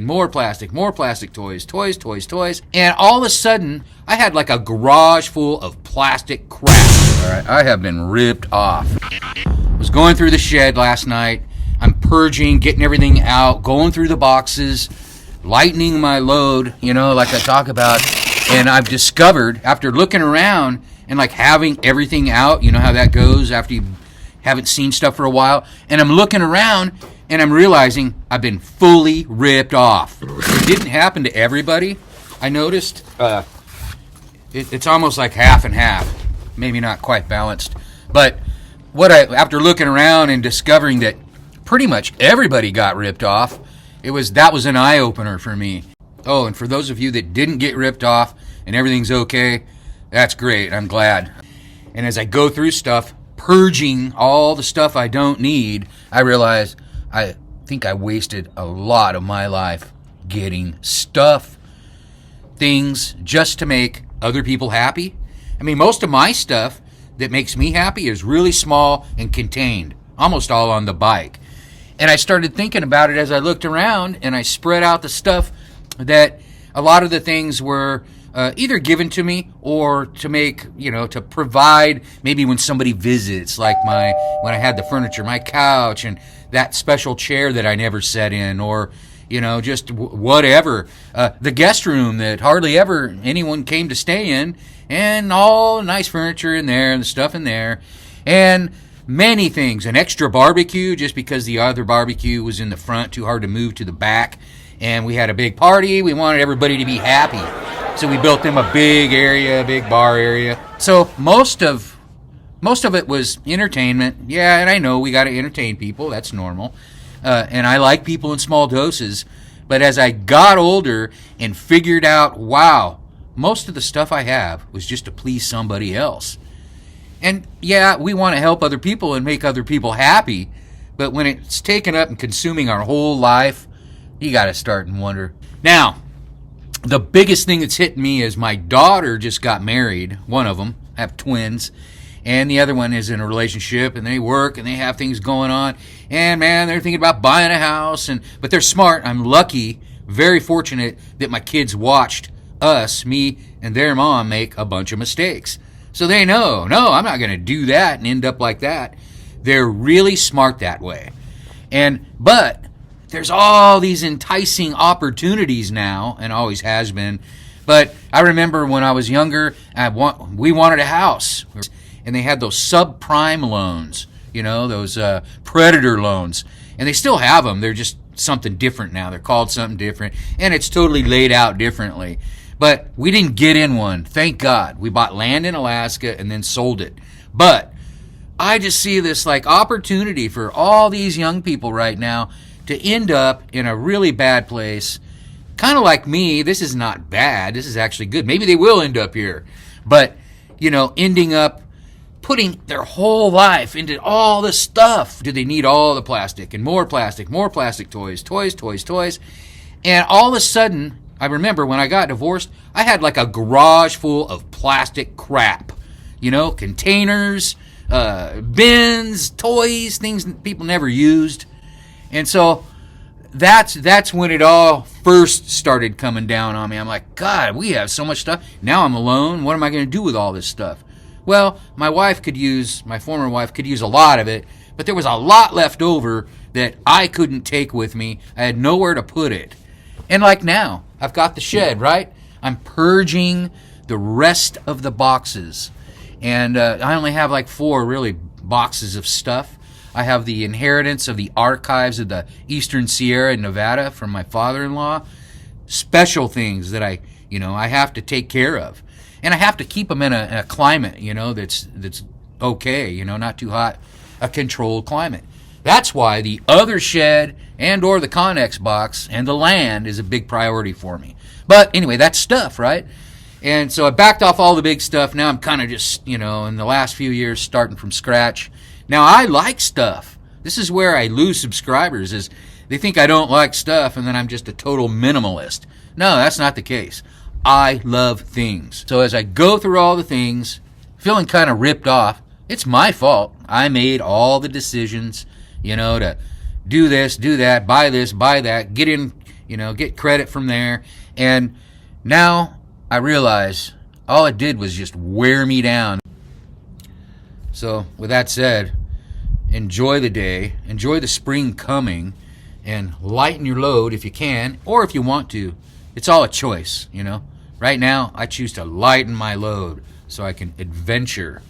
more plastic toys. And all of a sudden, I had like a garage full of plastic crap. All right, I have been ripped off. I was going through the shed last night. I'm purging, getting everything out, going through the boxes, lightening my load, like I talk about. And I've discovered, after looking around and like having everything out, you know how that goes after you haven't seen stuff for a while, and I'm looking around and I'm realizing I've been fully ripped off. It didn't happen to everybody. I noticed it's almost like half and half, maybe not quite balanced. But after looking around and discovering that pretty much everybody got ripped off, that was an eye-opener for me. Oh, and for those of you that didn't get ripped off and everything's okay, that's great. I'm glad. And as I go through stuff, purging all the stuff I don't need, I realize I think I wasted a lot of my life getting stuff, things, just to make other people happy. I mean, most of my stuff that makes me happy is really small and contained, almost all on the bike. And I started thinking about it as I looked around, and I spread out the stuff that a lot of the things were either given to me or to make, to provide maybe when somebody visits, like when I had the furniture, my couch and that special chair that I never sat in, or, just whatever. The guest room that hardly ever anyone came to stay in, and all the nice furniture in there and the stuff in there. And many things. An extra barbecue just because the other barbecue was in the front, too hard to move to the back. And we had a big party. We wanted everybody to be happy. So we built them a big area, a big bar area. So most of it was entertainment. Yeah, and I know we got to entertain people. That's normal. And I like people in small doses. But as I got older and figured out, wow, most of the stuff I have was just to please somebody else. And yeah, we want to help other people and make other people happy. But when it's taken up and consuming our whole life, you got to start and wonder. Now, the biggest thing that's hitting me is my daughter just got married. One of them. I have twins. And the other one is in a relationship, and they work, and they have things going on. And, man, they're thinking about buying a house. But they're smart. I'm lucky, very fortunate that my kids watched us, me, and their mom make a bunch of mistakes. So they know, no, I'm not going to do that and end up like that. They're really smart that way. But there's all these enticing opportunities now, and always has been. But I remember when I was younger, we wanted a house. And they had those subprime loans, those predator loans. And they still have them. They're just something different now. They're called something different. And it's totally laid out differently. But we didn't get in one, thank God. We bought land in Alaska and then sold it. But I just see this like opportunity for all these young people right now to end up in a really bad place. Kind of like me, this is not bad. This is actually good. Maybe they will end up here. But, ending up putting their whole life into all this stuff. Do they need all the plastic and more plastic toys? And all of a sudden, I remember when I got divorced, I had like a garage full of plastic crap. Containers, bins, toys, things that people never used. And so that's when it all first started coming down on me. I'm like, God, we have so much stuff. Now I'm alone. What am I going to do with all this stuff? Well, my former wife could use a lot of it, but there was a lot left over that I couldn't take with me. I had nowhere to put it. And like now, I've got the shed, right? I'm purging the rest of the boxes. And I only have like 4 really boxes of stuff. I have the inheritance of the archives of the Eastern Sierra in Nevada from my father-in-law. Special things that I have to take care of. And I have to keep them in a climate, that's okay, not too hot, a controlled climate. That's why the other shed and or the Connex box and the land is a big priority for me. But anyway, that's stuff, right? And so I backed off all the big stuff. Now I'm kind of just, in the last few years, starting from scratch. Now, I like stuff. This is where I lose subscribers, is they think I don't like stuff and then I'm just a total minimalist. No, that's not the case. I love things. So as I go through all the things, feeling kind of ripped off, it's my fault. I made all the decisions, to do this, do that, buy this, buy that, get in, get credit from there. And now I realize all it did was just wear me down. So with that said, enjoy the day, enjoy the spring coming, and lighten your load if you can, or if you want to. It's all a choice, Right now, I choose to lighten my load so I can adventure